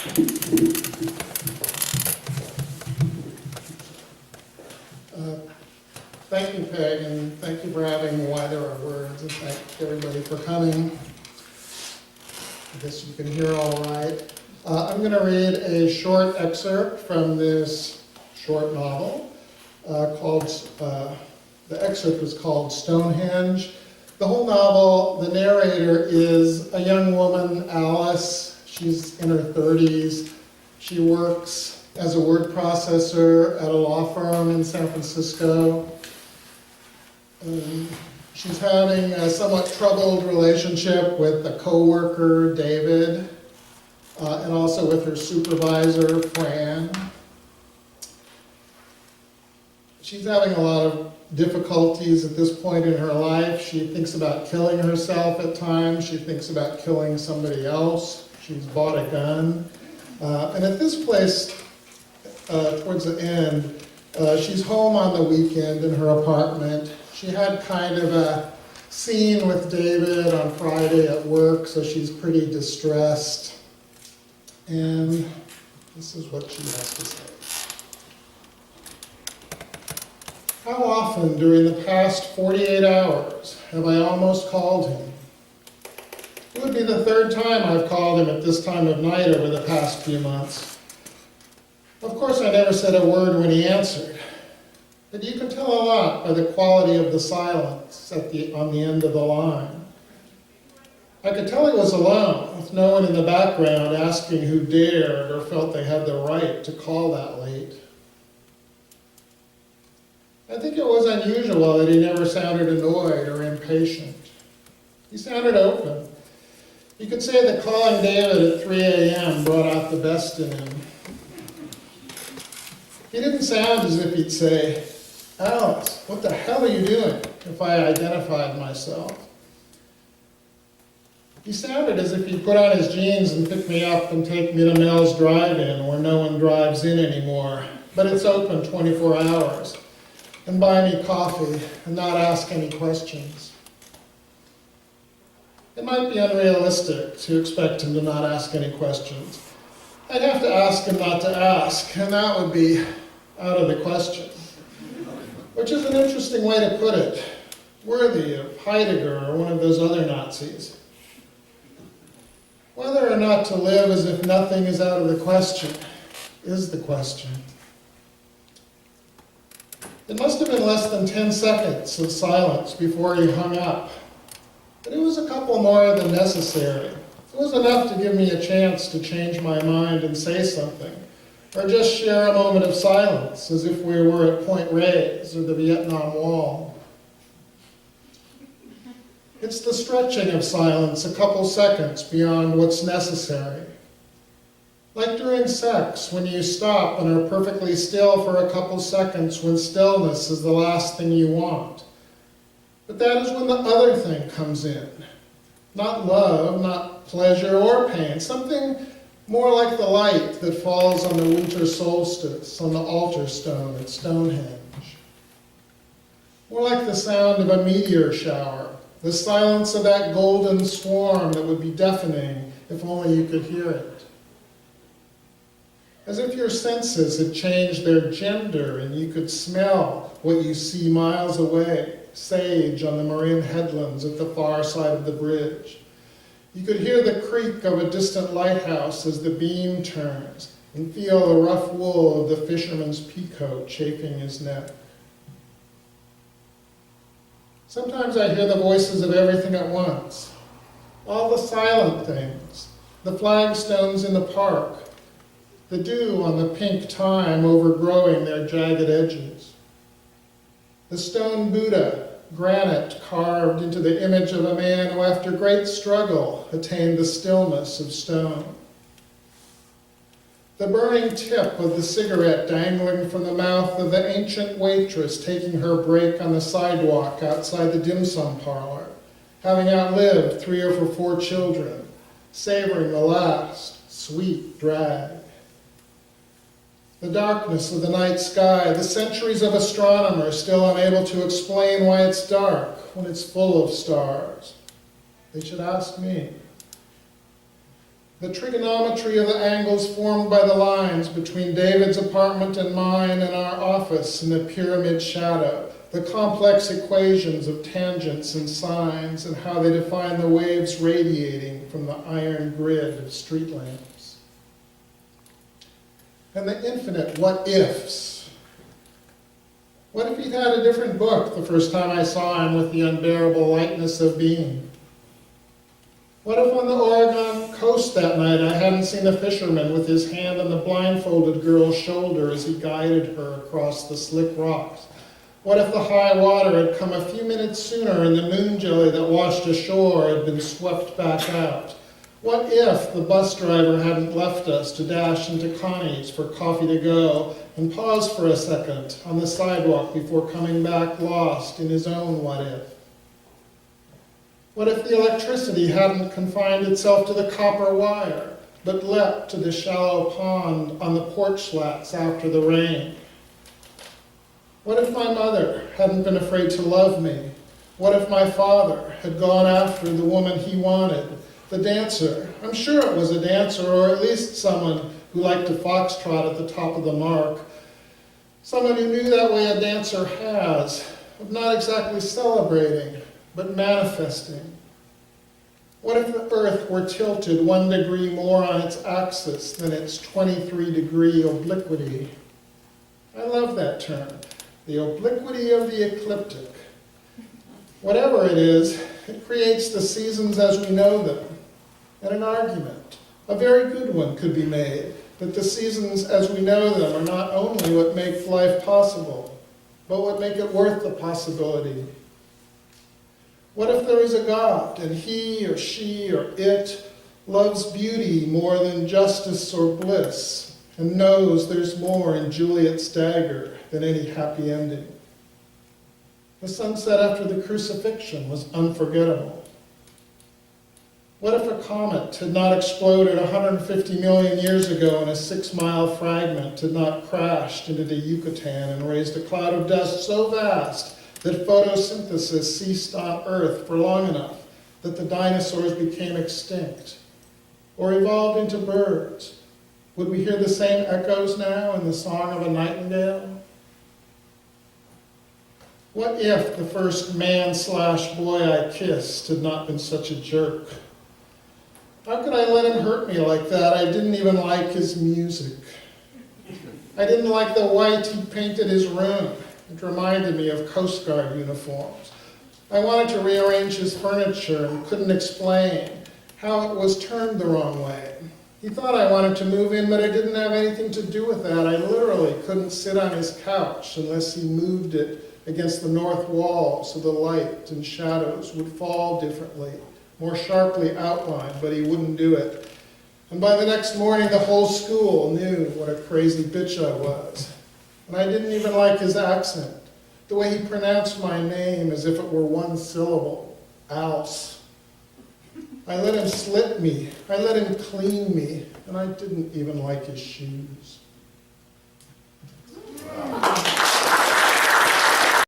Thank you, Peg, and thank you for having Why There Are Words, and thank everybody for coming. I guess you can hear all right. I'm going to read a short excerpt from this short novel the excerpt was called Stonehenge. The whole novel, the narrator is a young woman, Alice. She's in her 30s. She works as a word processor at a law firm in San Francisco. She's having a somewhat troubled relationship with a co-worker, David, and also with her supervisor, Fran. She's having a lot of difficulties at this point in her life. She thinks about killing herself at times. She thinks about killing somebody else. She's bought a gun. And at this place, towards the end, she's home on the weekend in her apartment. She had kind of a scene with David on Friday at work, so she's pretty distressed. And this is what she has to say. How often during the past 48 hours have I almost called him? It would be the third time I've called him at this time of night over the past few months. Of course, I never said a word when he answered. But you can tell a lot by the quality of the silence on the end of the line. I could tell he was alone, with no one in the background asking who dared or felt they had the right to call that late. I think it was unusual that he never sounded annoyed or impatient. He sounded open. You could say that calling David at 3 a.m. brought out the best in him. He didn't sound as if he'd say, "Alice, what the hell are you doing?" if I identified myself. He sounded as if he'd put on his jeans and pick me up and take me to Mel's Drive-In, where no one drives in anymore, but it's open 24 hours, and buy me coffee and not ask any questions. It might be unrealistic to expect him to not ask any questions. I'd have to ask him not to ask, and that would be out of the question. Which is an interesting way to put it, worthy of Heidegger or one of those other Nazis. Whether or not to live as if nothing is out of the question is the question. It must have been less than 10 seconds of silence before he hung up, but it was a couple more than necessary. It was enough to give me a chance to change my mind and say something, or just share a moment of silence as if we were at Point Reyes or the Vietnam Wall. It's the stretching of silence a couple seconds beyond what's necessary. Like during sex, when you stop and are perfectly still for a couple seconds when stillness is the last thing you want. But that is when the other thing comes in. Not love, not pleasure or pain, something more like the light that falls on the winter solstice on the altar stone at Stonehenge. More like the sound of a meteor shower, the silence of that golden swarm that would be deafening if only you could hear it. As if your senses had changed their gender and you could smell what you see miles away, sage on the Marin headlands at the far side of the bridge. You could hear the creak of a distant lighthouse as the beam turns and feel the rough wool of the fisherman's peacoat chafing his neck. Sometimes I hear the voices of everything at once, all the silent things, the flagstones in the park, the dew on the pink thyme overgrowing their jagged edges, the stone Buddha, granite carved into the image of a man who after great struggle attained the stillness of stone. The burning tip of the cigarette dangling from the mouth of the ancient waitress taking her break on the sidewalk outside the dim sum parlor, having outlived 3 or 4 children, savoring the last sweet drag. The darkness of the night sky, the centuries of astronomers still unable to explain why it's dark when it's full of stars. They should ask me. The trigonometry of the angles formed by the lines between David's apartment and mine and our office in the pyramid shadow, the complex equations of tangents and sines and how they define the waves radiating from the iron grid of street lamps. And the infinite what-ifs. What if he'd had a different book the first time I saw him with the unbearable lightness of being? What if on the Oregon coast that night I hadn't seen a fisherman with his hand on the blindfolded girl's shoulder as he guided her across the slick rocks? What if the high water had come a few minutes sooner and the moon jelly that washed ashore had been swept back out? What if the bus driver hadn't left us to dash into Connie's for coffee to go and pause for a second on the sidewalk before coming back lost in his own what if? What if the electricity hadn't confined itself to the copper wire, but leapt to the shallow pond on the porch slats after the rain? What if my mother hadn't been afraid to love me? What if my father had gone after the woman he wanted, the dancer? I'm sure it was a dancer, or at least someone who liked to foxtrot at the top of the mark. Someone who knew that way a dancer has, of not exactly celebrating, but manifesting. What if the earth were tilted 1 degree more on its axis than its 23-degree obliquity? I love that term, the obliquity of the ecliptic. Whatever it is, it creates the seasons as we know them. And an argument, a very good one, could be made that the seasons as we know them are not only what make life possible, but what make it worth the possibility. What if there is a God, and he or she or it loves beauty more than justice or bliss, and knows there's more in Juliet's dagger than any happy ending? The sunset after the crucifixion was unforgettable. What if a comet had not exploded 150 million years ago and a 6-mile fragment had not crashed into the Yucatan and raised a cloud of dust so vast that photosynthesis ceased on Earth for long enough that the dinosaurs became extinct or evolved into birds? Would we hear the same echoes now in the song of a nightingale? What if the first man/boy I kissed had not been such a jerk? How could I let him hurt me like that? I didn't even like his music. I didn't like the white he painted his room. It reminded me of Coast Guard uniforms. I wanted to rearrange his furniture and couldn't explain how it was turned the wrong way. He thought I wanted to move in, but it didn't have anything to do with that. I literally couldn't sit on his couch unless he moved it against the north wall so the light and shadows would fall differently, more sharply outlined, but he wouldn't do it. And by the next morning, the whole school knew what a crazy bitch I was. And I didn't even like his accent, the way he pronounced my name as if it were one syllable, Alce. I let him slit me, I let him clean me, and I didn't even like his shoes.